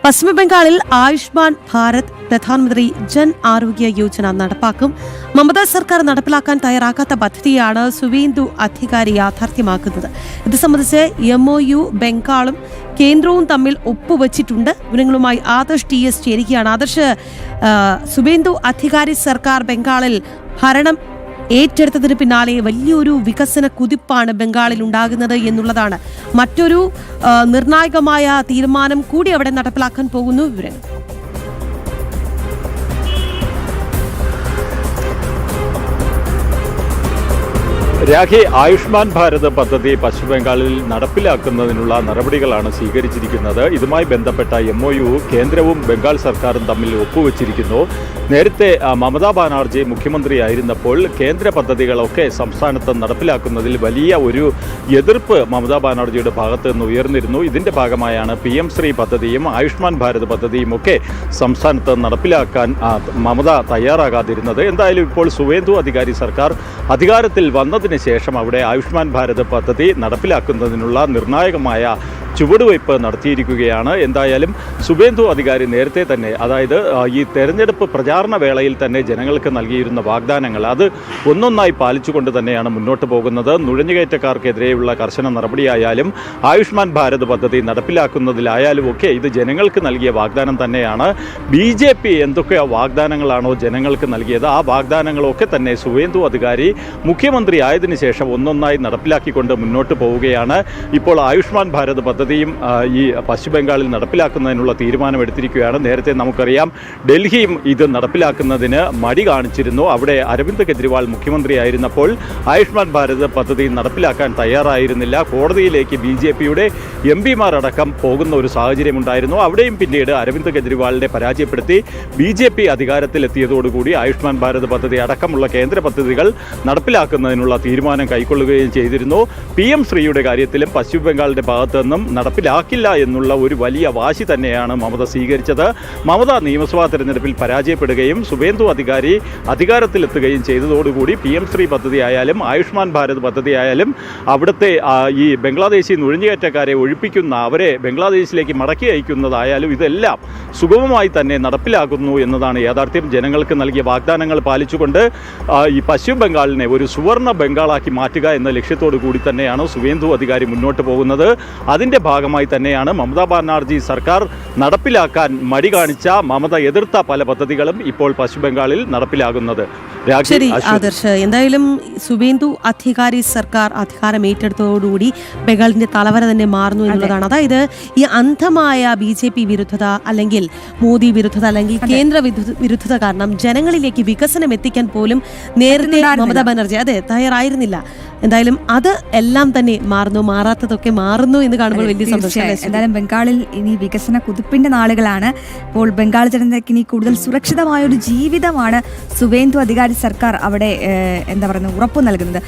പശ്ചിമബംഗാളിൽ ആയുഷ്മാൻ ഭാരത് പ്രധാനമന്ത്രി ജൻ ആരോഗ്യ യോജന നടപ്പാക്കും. മമതാ സർക്കാർ നടപ്പിലാക്കാൻ തയ്യാറാക്കാത്ത പദ്ധതിയാണ് സുവേന്ദു അധികാരി യാഥാർത്ഥ്യമാക്കുന്നത്. ഇത് സംബന്ധിച്ച് MOU ബംഗാളും കേന്ദ്രവും തമ്മിൽ ഒപ്പുവച്ചിട്ടുണ്ട്. വിവരങ്ങളുമായി ആദർശ് TS ചേരുകയാണ്. ആദർശ്, സുവേന്ദു അധികാരി സർക്കാർ ബംഗാളിൽ ഭരണം ഏറ്റെടുത്തതിന് പിന്നാലെ വലിയൊരു വികസന കുതിപ്പാണ് ബംഗാളിൽ ഉണ്ടാകുന്നത് എന്നുള്ളതാണ്. മറ്റൊരു നിർണായകമായ തീരുമാനം കൂടി അവിടെ നടപ്പിലാക്കാൻ പോകുന്നു. വിവരങ്ങൾ രാഖി, ആയുഷ്മാൻ ഭാരത് പദ്ധതി പശ്ചിമബംഗാളിൽ നടപ്പിലാക്കുന്നതിനുള്ള നടപടികളാണ് സ്വീകരിച്ചിരിക്കുന്നത്. ഇതുമായി ബന്ധപ്പെട്ട MOU കേന്ദ്രവും ബംഗാൾ സർക്കാരും തമ്മിൽ ഒപ്പുവെച്ചിരിക്കുന്നു. നേരത്തെ മമതാ ബാനർജി മുഖ്യമന്ത്രിയായിരുന്നപ്പോൾ കേന്ദ്ര പദ്ധതികളൊക്കെ സംസ്ഥാനത്ത് നടപ്പിലാക്കുന്നതിൽ വലിയ ഒരു എതിർപ്പ് മമതാ ബാനർജിയുടെ ഭാഗത്ത് നിന്ന് ഉയർന്നിരുന്നു. ഇതിൻ്റെ ഭാഗമായാണ് PM ശ്രീ പദ്ധതിയും ആയുഷ്മാൻ ഭാരത് പദ്ധതിയും ഒക്കെ സംസ്ഥാനത്ത് നടപ്പിലാക്കാൻ മമത തയ്യാറാകാതിരുന്നത്. എന്തായാലും ഇപ്പോൾ സുവേന്ദു അധികാരി സർക്കാർ അധികാരത്തിൽ വന്നതിന് ശേഷം അവിടെ ആയുഷ്മാൻ ഭാരത് പദ്ധതി നടപ്പിലാക്കുന്നതിനുള്ള നിർണായകമായ ചുവടുവയ്പ് നടത്തിയിരിക്കുകയാണ്. എന്തായാലും സുവേന്ദു അധികാരി നേരത്തെ തന്നെ, അതായത് ഈ തെരഞ്ഞെടുപ്പ് പ്രചാരണ വേളയിൽ തന്നെ ജനങ്ങൾക്ക് നൽകിയിരുന്ന വാഗ്ദാനങ്ങൾ അത് ഒന്നൊന്നായി പാലിച്ചുകൊണ്ട് തന്നെയാണ് മുന്നോട്ട് പോകുന്നത്. നുഴഞ്ഞുകയറ്റക്കാർക്കെതിരെയുള്ള കർശന നടപടിയായാലും ആയുഷ്മാൻ ഭാരത് പദ്ധതി നടപ്പിലാക്കുന്നതിലായാലും ഒക്കെ ഇത് ജനങ്ങൾക്ക് നൽകിയ വാഗ്ദാനം തന്നെയാണ്. BJP എന്തൊക്കെ വാഗ്ദാനങ്ങളാണോ ജനങ്ങൾക്ക് നൽകിയത്, ആ വാഗ്ദാനങ്ങളൊക്കെ തന്നെ സുവേന്ദു അധികാരി മുഖ്യമന്ത്രി ആയതിനു ശേഷം ഒന്നൊന്നായി നടപ്പിലാക്കിക്കൊണ്ട് മുന്നോട്ട് പോവുകയാണ്. ഇപ്പോൾ ആയുഷ്മാൻ ഭാരത് പദ്ധതിയും ഈ പശ്ചിമ ബംഗാളിൽ നടപ്പിലാക്കുന്നതിനുള്ള തീരുമാനമെടുത്തിരിക്കുകയാണ്. നേരത്തെ നമുക്കറിയാം ഡൽഹിയും ഇത് നടപ്പിലാക്കുന്നതിന് മടി കാണിച്ചിരുന്നു. അവിടെ അരവിന്ദ് കെജ്രിവാൾ മുഖ്യമന്ത്രിയായിരുന്നപ്പോൾ ആയുഷ്മാൻ ഭാരത് പദ്ധതി നടപ്പിലാക്കാൻ തയ്യാറായിരുന്നില്ല. കോടതിയിലേക്ക് BJPയുടെ MP അടക്കം പോകുന്ന ഒരു സാഹചര്യമുണ്ടായിരുന്നു. അവിടെയും പിന്നീട് അരവിന്ദ് കെജ്രിവാളിനെ പരാജയപ്പെടുത്തി BJP അധികാരത്തിലെത്തിയതോടുകൂടി ആയുഷ്മാൻ ഭാരത് പദ്ധതി അടക്കമുള്ള കേന്ദ്ര പദ്ധതികൾ നടപ്പിലാക്കുന്നതിനുള്ള തീരുമാനം കൈക്കൊള്ളുകയും ചെയ്തിരുന്നു. PM ശ്രീയുടെ കാര്യത്തിലും പശ്ചിമ ബംഗാളിന്റെ ഭാഗത്തു നിന്നും നടപ്പിലാക്കില്ല എന്നുള്ള ഒരു വലിയ വാശി തന്നെയാണ് മമത സ്വീകരിച്ചത്. മമത നിയമസഭാ തെരഞ്ഞെടുപ്പിൽ പരാജയപ്പെടുകയും സുവേന്ദു അധികാരി അധികാരത്തിലെത്തുകയും ചെയ്തതോടുകൂടി PM ശ്രീ പദ്ധതി ആയാലും ആയുഷ്മാൻ ഭാരത് പദ്ധതി ആയാലും അവിടുത്തെ ഈ ബംഗ്ലാദേശി നുഴഞ്ഞുകയറ്റക്കാരെ ഒഴിപ്പിക്കുന്ന, അവരെ ബംഗ്ലാദേശിലേക്ക് മടക്കി അയക്കുന്നതായാലും ഇതെല്ലാം സുഗമമായി തന്നെ നടപ്പിലാക്കുന്നു എന്നതാണ് യാഥാർത്ഥ്യം. ജനങ്ങൾക്ക് നൽകിയ വാഗ്ദാനങ്ങൾ പാലിച്ചുകൊണ്ട് ഈ പശ്ചിമ ബംഗാളിനെ ഒരു സുവർണ ബംഗാളാക്കി മാറ്റുക എന്ന ലക്ഷ്യത്തോടു കൂടി തന്നെയാണ് സുവേന്ദു അധികാരി മുന്നോട്ട് പോകുന്നത്. അതിൻ്റെ ഭാഗമായി തന്നെയാണ് മമതാ ബാനർജി സർക്കാർ നടപ്പിലാക്കാൻ മടി കാണിച്ച, മമത എതിർത്ത പല പദ്ധതികളും ഇപ്പോൾ പശ്ചിമ ബംഗാളിൽ നടപ്പിലാകുന്നത്. ശരി ആദർശ്, എന്തായാലും സുവേന്ദു അധികാരി സർക്കാർ അധികാരം ഏറ്റെടുത്തതോടുകൂടി ബംഗാളിന്റെ തലവര തന്നെ മാറുന്നു എന്നുള്ളതാണ്. അതായത് ഈ അന്ധമായ BJP വിരുദ്ധത, അല്ലെങ്കിൽ മോദി വിരുദ്ധത, അല്ലെങ്കിൽ കേന്ദ്ര വിരുദ്ധത കാരണം ജനങ്ങളിലേക്ക് വികസനം എത്തിക്കാൻ പോലും നേരത്തെ മമതാ ബാനർജി തയ്യാറായിരുന്നില്ല. എന്തായാലും അത് എല്ലാം തന്നെ മാറുന്നു, മാറാത്തതൊക്കെ മാറുന്നു എന്ന് കാണുമ്പോൾ വലിയ സന്തോഷം. എന്തായാലും ബംഗാളിൽ ഇനി വികസന കുതിപ്പിന്റെ നാളുകളാണ്. ഇപ്പോൾ ബംഗാൾ ജനതയ്ക്ക് ഇനി കൂടുതൽ സുരക്ഷിതമായ ഒരു ജീവിതമാണ് സുവേന്ദു അധികാരി സർക്കാർ അവിടെ ഉറപ്പു നൽകുന്നത്.